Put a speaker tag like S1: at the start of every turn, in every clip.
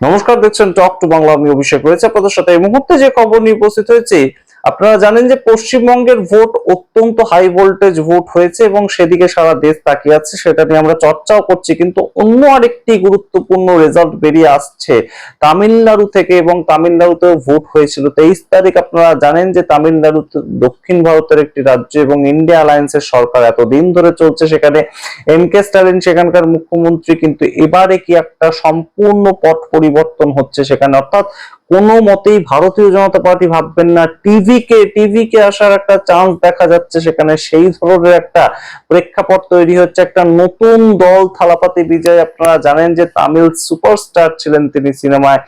S1: নমস্কার, দেখছেন talk to Bangla. আমি অভিষেক রয়েছে আপনাদের সাথে। এই মুহূর্তে যে খবর নিয়ে উপস্থিত হয়েছি, আপনারা জানেন যে পশ্চিমবঙ্গের ভোট অত্যন্ত হাই ভোল্টেজ ভোট হয়েছে এবং সেদিকে সারা দেশ তাকিয়ে আছে, সেটা নিয়ে আমরা চর্চাও করছি। কিন্তু অন্য আরেকটি গুরুত্বপূর্ণ রেজাল্ট বেরিয়ে আসছে তামিলনাড়ু থেকে, এবং তামিলনাড়ুতেও ভোট হয়েছিল 23 তারিখ। আপনারা জানেন যে তামিলনাড়ু দক্ষিণ ভারতের একটি রাজ্য এবং ইন্ডিয়া অ্যালায়েন্সের সরকার এতদিন ধরে চলছে। সেখানে এম.কে. স্টালিন সেখানকার মুখ্যমন্ত্রী, কিন্তু এবারে কি একটা সম্পূর্ণ পট পরিবর্তন হচ্ছে সেখানে। অর্থাৎ কোনো মতেই ভারতীয় জনতা পার্টি ভাববেন না টিভিকে আসার একটা চান্স দেখা যাচ্ছে সেখানে। সেই ধরনের একটা প্রেক্ষাপট তৈরি হচ্ছে, একটা নতুন দল থালাপাতি বিজয়। আপনারা জানেন যে তামিল সুপারস্টার ছিলেন তিনি সিনেমায়,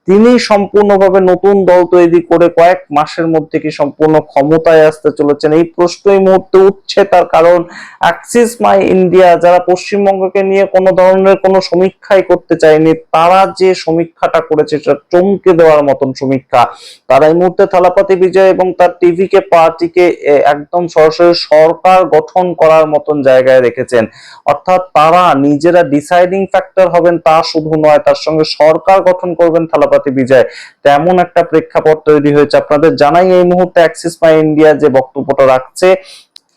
S1: তিনি সম্পূর্ণভাবে নতুন দল তৈরি করে কয়েক মাসের মধ্যে কি সম্পূর্ণ ক্ষমতায় আসতে চলেছেন, এই প্রশ্ন এই মুহূর্তে উঠছে। তার কারণ অ্যাক্সিস মাই ইন্ডিয়া, যারা পশ্চিমবঙ্গকে নিয়ে কোনো ধরনের কোনো সমীক্ষাই করতে চায়নি, তারা যে সমীক্ষাটা করেছে সেটা চমকে দেওয়ার মতন সমীক্ষা। তারা এই মুহূর্তে থালাপাতি বিজয় এবং তার টিভিকে পার্টিকে একদম সরাসরি সরকার গঠন করার মতন জায়গায় রেখেছেন। অর্থাৎ তারা নিজেরা ডিসাইডিং ফ্যাক্টর হবেন তা শুধু নয়, তার সঙ্গে সরকার গঠন করবেন থালাপাতি বিজয়। তেমন একটা প্রেক্ষাপট তৈরি হয়েছে। আপনাদের জানাই এই মুহূর্তে অ্যাক্সিস মাই ইন্ডিয়া যে বক্তব্যটা রাখছে,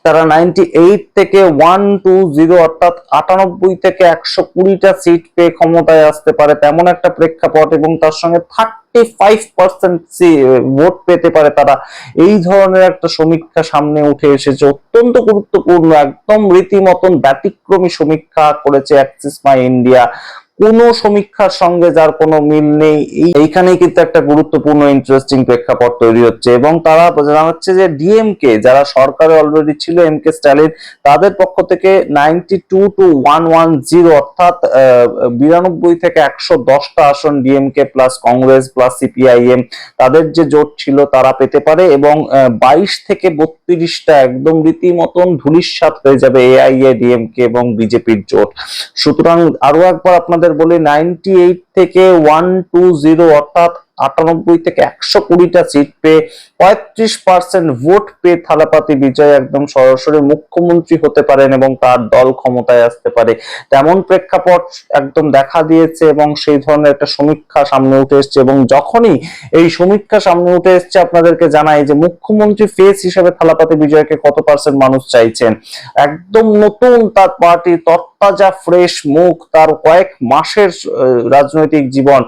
S1: তারা 98 থেকে 120 অর্থাৎ 98 থেকে 120টা সিট পেয়ে ক্ষমতায় আসতে পারে তেমন একটা প্রেক্ষাপট, এবং তার সঙ্গে 35% ভোট পেতে পারে তারা, এই ধরনের একটা সমীক্ষা সামনে উঠে এসেছে। অত্যন্ত গুরুত্বপূর্ণ, একদম রীতিমতন ব্যতিক্রমী সমীক্ষা করেছে অ্যাক্সিস মাই ইন্ডিয়া। কোন সমীক্ষার সঙ্গে যার কোনো মিল নেই। এইখানেই কিন্তু একটা গুরুত্বপূর্ণ ইন্টারেস্টিং প্রেক্ষাপট তৈরি হচ্ছে। এবং তারা জানাচ্ছে যে ডিএমকে, যারা সরকারে অলরেডি ছিল, এম.কে. স্টালিন, তাদের পক্ষ থেকে 92 to 110 অর্থাৎ 92 থেকে 110টা আসন DMK plus Congress plus CPIM তাদের যে জোট ছিল তারা পেতে পারে, এবং 22 থেকে 32টা একদম রীতিমতন ধূলিসাৎ হয়ে যাবে এআইএডিএমকে এবং বিজেপির জোট। সুতরাং আরো একবার আপনাদের বলি, 98 থেকে 120 অর্থাৎ 98 থেকে 120টা সিট পেয়ে 35% ভোট পেয়ে থালাপাতি বিজয় একদম সরাসরি মুখ্যমন্ত্রী হতে পারেন এবং তার দল ক্ষমতায় আসতে পারে। তেমন প্রেক্ষাপট একদম দেখা দিয়েছে এবং সেই ধরনের একটা সমীক্ষা সামনে উঠে এসছে। এবং যখনই এই সমীক্ষা সামনে উঠে এসছে, আপনাদেরকে জানাই যে মুখ্যমন্ত্রী ফেস হিসেবে থালাপাতি বিজয়কে কত পার্সেন্ট মানুষ চাইছেন। একদম নতুন তার পার্টি, তরতাজা ফ্রেশ মুখ, তার কয়েক মাসের রাজনৈতিক জীবন,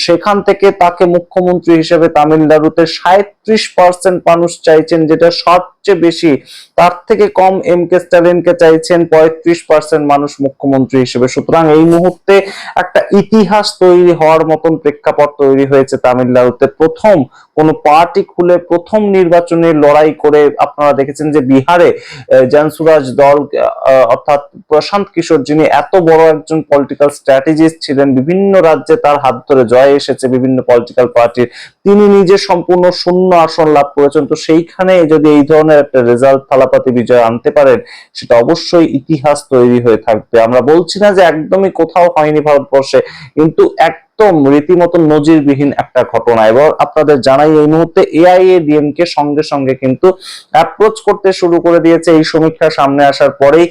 S1: সেখান থেকে তাকে মুখ্যমন্ত্রী হিসেবে তামিলনাড়ুতে 37% মানুষ চাইছেন, যেটা সবচেয়ে বেশি। তার থেকে কম এম.কে. স্টালিনকে চাইছেন 35% মানুষ মুখ্যমন্ত্রী হিসেবে। সুতরাং এই মুহূর্তে একটা ইতিহাস তৈরি হওয়ার মতন প্রেক্ষাপট তৈরি হয়েছে তামিলনাড়ুতে। প্রথম কোন পার্টি খুলে প্রথম নির্বাচনে লড়াই করে। আপনারা দেখেছেন যে বিহারে জনসুরাজ দল অর্থাৎ প্রশান্ত কিশোর, যিনি এত বড় একজন পলিটিক্যাল স্ট্র্যাটেজিস্ট ছিলেন, বিভিন্ন রাজ্যে তার হাত ধরে জয় এসেছে বিভিন্ন পলিটিক্যাল পার্টির, তিনি নিজে সম্পূর্ণ শূন্য আসন লাভ করেছেন। তো সেইখানে যদি এই ধরনের একটা রেজাল্ট থালাপাতি বিজয় আনতে পারেন, সেটা অবশ্যই ইতিহাস তৈরি হয়ে থাকবে। আমরা বলছি না যে একদমই কোথাও হয়নি ভারতবর্ষে, কিন্তু একদম রীতিমতো নজিরবিহীন একটা ঘটনা। এবার আপনাদের জানাই এই মুহূর্তে এআইএডিএমকে সঙ্গে সঙ্গে কিন্তু অ্যাপ্রোচ করতে শুরু করে দিয়েছে এই সমীক্ষা সামনে আসার পরেই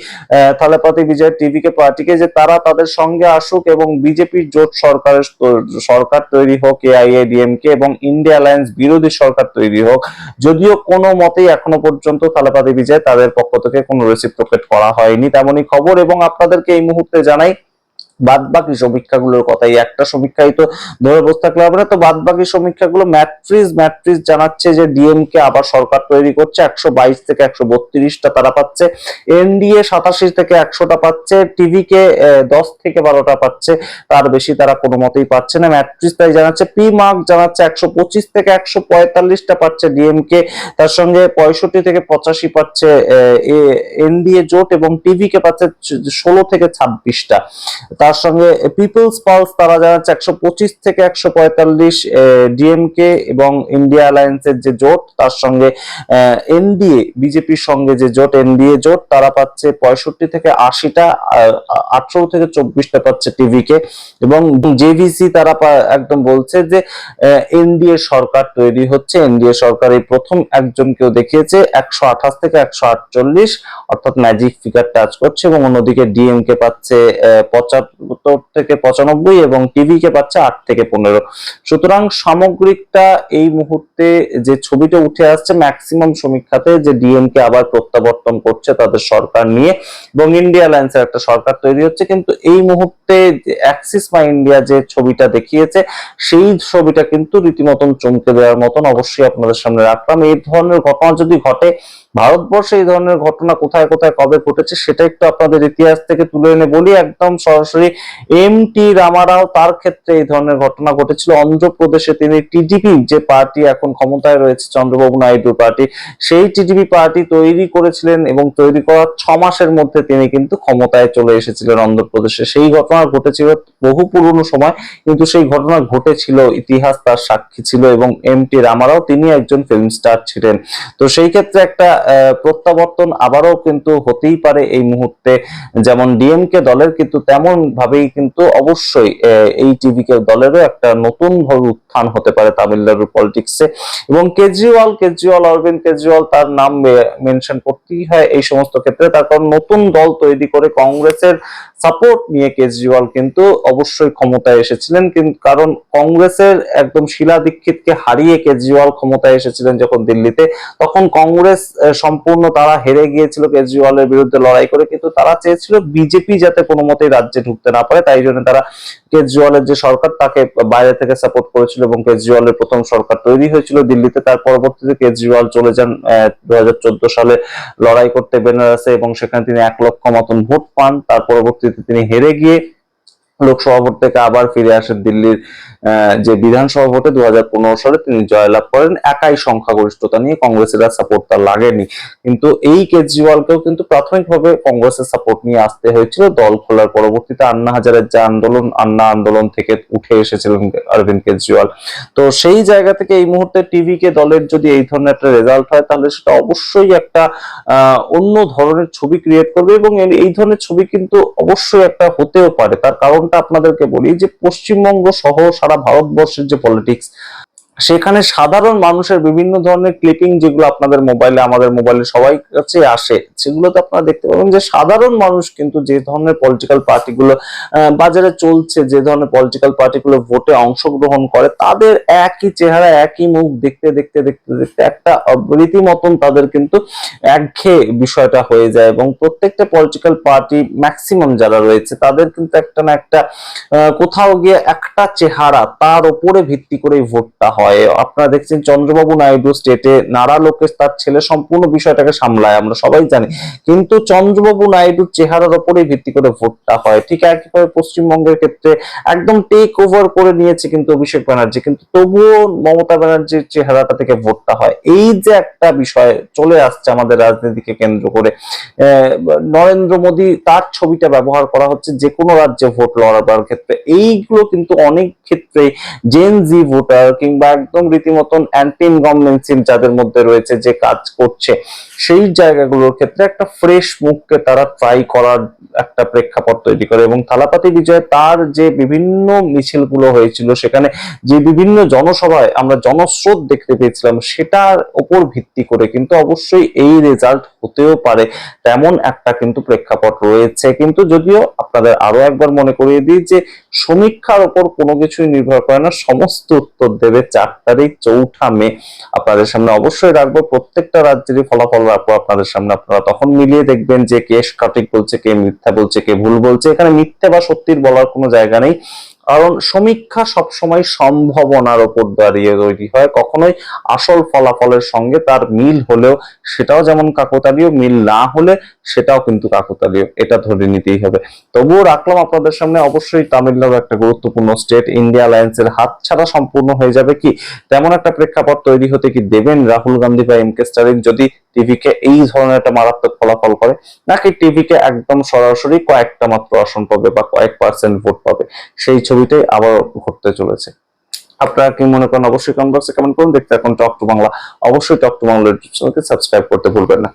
S1: থালাপাতি বিজয় টিভিকে পার্টিকে, যে তারা তাদের সঙ্গে আসুক এবং বিজেপির জোট সরকার তৈরি হোক, এআইএডিএমকে এবং ইন্ডিয়া অ্যালায়েন্স বিরোধী সরকার তৈরি হোক। যদিও কোনো মতেই এখনো পর্যন্ত থালাপাতি বিজয় তাদের পক্ষ থেকে কোনো রেসিপ্রোকেট করা হয়নি, তেমনই খবর। এবং আপনাদেরকে এই মুহূর্তে জানাই বাদ বাকি সমীক্ষাগুলোর কথা। এই একটা সমীক্ষাই তো ধরে বসে থাকলে হবে না, তো বাদ বাকি সমীক্ষাগুলো ম্যাট্রিজ জানাচ্ছে যে ডিএমকে আবার সরকার তৈরি করছে, 122 থেকে 132টা তারা পাচ্ছে, এনডিএ 87 থেকে 100টা পাচ্ছে, টিভিকে 10 থেকে 12টা পাচ্ছে, তার বেশি তারা কোনো মতেই পাচ্ছে না। ম্যাট্রিজ তাই জানাচ্ছে। পি মার্ক জানাচ্ছে 125 থেকে 145টা পাচ্ছে ডিএমকে, তার সঙ্গে 65 থেকে 85 পাচ্ছে এনডিএ জোট, এবং টিভিকে পাচ্ছে 16 থেকে 26টা। তার সঙ্গে পিপলস পালস তারা জানাচ্ছে 125 থেকে 145 ডিএমকে এবং ইন্ডিয়া অ্যালায়েন্সের যে জোট, তার সঙ্গে এনডিএ বিজেপির সঙ্গে যে জোট এনডিএ জোট, তারা পাচ্ছে 65 থেকে 80টা, 18 থেকে 24টা পাচ্ছে টিভিকে। এবং জেভিসি তারা একদম বলছে যে এনডিএ সরকার তৈরি হচ্ছে। এনডিএ সরকার এই প্রথম একজনকেও দেখিয়েছে 128 থেকে 148 অর্থাৎ ম্যাজিক ফিগার টাচ করছে, এবং অন্যদিকে ডিএমকে পাচ্ছে থেকে 95 এবং টিভিকে পাচ্ছে 8 থেকে 15। সুতরাং সামগ্রিকটা এই মুহূর্তে যে ছবিটা উঠে আসছে ম্যাক্সিমাম সমীক্ষাতে, যে ডিএমকে আবার প্রত্যাবর্তন করছে তাদের সরকার নিয়ে এবং ইন্ডিয়া অ্যালায়েন্সের একটা সরকার তৈরি হচ্ছে, কিন্তু এই মুহূর্তে অ্যাক্সিস মাই ইন্ডিয়া যে ছবিটা দেখিয়েছে সেই ছবিটা কিন্তু রীতিমতন চমকে দেওয়ার মতন। অবশ্যই আপনাদের সামনে রাখলাম। এই ধরনের ঘটনা যদি ঘটে ভারতবর্ষে, এই ধরনের ঘটনা কোথায় কোথায় কবে ঘটেছে সেটা একটু আপনাদের ইতিহাস থেকে তুলে এনে বলি। একদম সরাসরি এম.টি. রামারাও, তার ক্ষেত্রে এই ধরনের ঘটনা ঘটেছিল। অন্ধ্রপ্রদেশে তিনি টিডিপি যে পার্টি এখন ক্ষমতায় রয়েছে, চন্দ্রবাবু নাইডুর পার্টি, সেই টিডিপি পার্টি তৈরি করেছিলেন এবং তৈরি করার 6 মাসের মধ্যে তিনি কিন্তু ক্ষমতায় চলে এসেছিলেন অন্ধ্রপ্রদেশে। সেই ঘটনা ঘটেছিল বহু পুরনো সময়, কিন্তু সেই ঘটনা ঘটেছিল, ইতিহাস তার সাক্ষী ছিল এবং এম.টি. রামারাও তিনি একজন ফিল্ম স্টার ছিলেন। তো সেই ক্ষেত্রে একটা প্রত্যাবর্তন আবারও কিন্তু হতেই পারে এই মুহূর্তে, যেমন ডিএমকে দলের, কিন্তু তেমন ভাবেই কিন্তু অবশ্যই এই টিভিকে দলেরও একটা নতুন ভাবে উত্থান হতে পারে তামিলনাড়ুর পলিটিক্সে। এবং কেজরিওয়াল অরবিন্দ কেজরিওয়াল, তার নাম মেনশন করতেই হয় এই সমস্ত ক্ষেত্রে, তার কারণ নতুন দল তৈরি করে কংগ্রেসের সাপোর্ট নিয়ে কেজরিওয়াল কিন্তু অবশ্যই ক্ষমতায় এসেছিলেন। কিন্তু কারণ কংগ্রেসের একদম শীলা দীক্ষিতকে হারিয়ে কেজরিওয়াল ক্ষমতায় এসেছিলেন যখন দিল্লিতে, তখন কংগ্রেস সম্পূর্ণ তারা হেরে গিয়েছিল কেজরিওয়ালের বিরুদ্ধে লড়াই করে, কিন্তু তারা চেয়েছিল বিজেপি যাতে কোনো মতেই রাজ্যে ঢুকতে না পারে, তাই জন্য তারা কেজরিওয়ালের যে সরকার তাকে বাইরে থেকে সাপোর্ট করেছিল এবং কেজরিওয়ালের প্রথম সরকার তৈরি হয়েছিল দিল্লিতে। তার পরবর্তীতে কেজরিওয়াল চলে যান 2014 সালে লড়াই করতে বেনারসে এবং সেখানে তিনি 1 লক্ষ মতন ভোট পান। তার পরবর্তীতে তিনি হেরে গিয়ে লোকসভা ভোট থেকে আবার ফিরে আসেন দিল্লির যে বিধানসভা ভোটে 2015 সালে তিনি জয়লাভ করেন একাই সংখ্যাগরিষ্ঠতা নিয়ে, কংগ্রেসের সাপোর্ট তার লাগেনি। কিন্তু এই কেজরিওয়ালকেও কিন্তু প্রাথমিকভাবে কংগ্রেসের সাপোর্ট নিয়ে আসতে হয়েছিল দল খোলার পরবর্তীতে। আন্না হাজারের যে আন্দোলন, আন্না আন্দোলন থেকে উঠে এসেছিলেন অরবিন্দ কেজরিওয়াল। তো সেই জায়গা থেকে এই মুহূর্তে টিভিকে দলের যদি এই ধরনের একটা রেজাল্ট হয় তাহলে সেটা অবশ্যই একটা অন্য ধরনের ছবি ক্রিয়েট করবে এবং এই ধরনের ছবি কিন্তু অবশ্যই একটা হতেও পারে। তার কারণ আপনাদেরকে বলি যে পশ্চিমবঙ্গ সহ সারা ভারতবর্ষের যে পলিটিক্স, সেখানে সাধারণ মানুষের বিভিন্ন ধরনের ক্লিপিং যেগুলো আপনাদের মোবাইলে, আমাদের মোবাইলে সবাই কাছে আসে, সেগুলোতে আপনারা দেখতে পাবেন যে সাধারণ মানুষ কিন্তু যে ধরনের পলিটিক্যাল পার্টিগুলো বাজারে চলছে, যে ধরনের পলিটিক্যাল পার্টিগুলো ভোটে অংশগ্রহণ করে, তাদের একই চেহারা একই মুখ দেখতে দেখতে দেখতে দেখতে একটা রীতিমতন তাদের কিন্তু একঘেয়ে বিষয়টা হয়ে যায় এবং প্রত্যেকটা পলিটিক্যাল পার্টি ম্যাক্সিমাম যারা রয়েছে তাদের কিন্তু একটা না একটা কোথাও গিয়ে একটা চেহারা, তার উপরে ভিত্তি করে ভোটটা হয়। আপনারা দেখছেন চন্দ্রবাবু নাইডু স্টেটে নারা লোকেশ তার ছেলে সম্পূর্ণ বিষয়টাকে সামলায়, আমরা সবাই জানি, কিন্তু চন্দ্রবাবু নাইডুর চেহারার উপরে ভিত্তি করে ভোটটা হয়। ঠিক একইভাবে পশ্চিমবঙ্গের ক্ষেত্রে একদম টেক ওভার করে নিয়েছে কিন্তু অভিষেক ব্যানার্জি, কিন্তু তবুও মমতা ব্যানার্জির চেহারাটা থেকে ভোটটা হয়। এই যে একটা বিষয় চলে আসছে আমাদের রাজনীতিকে কেন্দ্র করে, নরেন্দ্র মোদী তার ছবিটা ব্যবহার করা হচ্ছে যে কোনো রাজ্যে ভোট লড়াবার ক্ষেত্রে। এইগুলো কিন্তু অনেক ক্ষেত্রে জেন জি ভোটার কিংবা একদম রীতিমতন অ্যান্টি ইনকামবেন্সি যাদের মধ্যে রয়েছে যে কাজ করছে, সেই জায়গাগুলোর ক্ষেত্রে একটা ফ্রেশ মুখকে তারা ট্রাই করার একটা প্রেক্ষাপট তৈরি করে। এবং থালাপাতি বিজয় তার যে বিভিন্ন মিছিলগুলো হয়েছিল, সেখানে যে বিভিন্ন জনসভায় আমরা জনস্রোত দেখতে পেয়েছিলাম, সেটার উপর ভিত্তি করে কিন্তু অবশ্যই এই রেজাল্ট হতেও পারে, তেমন একটা কিন্তু প্রেক্ষাপট রয়েছে। কিন্তু যদিও আপনাদের আরো একবার মনে করিয়ে দিই যে সমীক্ষার উপর কোনো কিছুই নির্ভর করে না, সমস্ত উত্তর দেবে 4 তারিখ 4 মে আপনাদের সামনে অবশ্যই রাখবো। প্রত্যেকটা রাজ্যেরই ফলাফল রাখবো আপনাদের সামনে, আপনারা তখন মিলিয়ে দেখবেন যে কে সঠিক বলছে, কে মিথ্যা বলছে, কে ভুল বলছে। এখানে মিথ্যা বা সত্যির বলার কোনো জায়গা নেই, কারণ সমীক্ষা সবসময় সম্ভাবনার উপর দাঁড়িয়ে তৈরি হয়, কখনোই আসল ফলাফলের সঙ্গে তার মিল হলেও সেটাও যেমন কাকতালীয়, মিল না হলে সেটাও কিন্তু কাকতালীয়, এটা ধরে নিতেই হবে। তবুও রাখলাম আপনাদের সামনে। অবশ্যই তামিলনাড়ু একটা গুরুত্বপূর্ণ স্টেট, ইন্ডিয়া অ্যালায়েন্সের হাত ছাড়া সম্পূর্ণ হয়ে যাবে কি, তেমন একটা প্রেক্ষাপট তৈরি হতে কি দেবেন রাহুল গান্ধী বা এম কে স্টালিন যদি টিভিকে এই ধরনের একটা মারাত্মক ফলাফল করে, নাকি টিভিকে একদম সরাসরি কয়েকটা মাত্র আসন পাবে বা কয়েক পার্সেন্ট ভোট পাবে, সেই ছবিটাই আবার ঘটতে চলেছে। আপনারা কি মনে করেন অবশ্যই কমেন্ট বক্সে কমেন্ট করুন। দেখতে এখন টক টু বাংলা, অবশ্যই টক টু বাংলা ইউটিউব চ্যানেলকে সাবস্ক্রাইব করতে ভুলবেন না।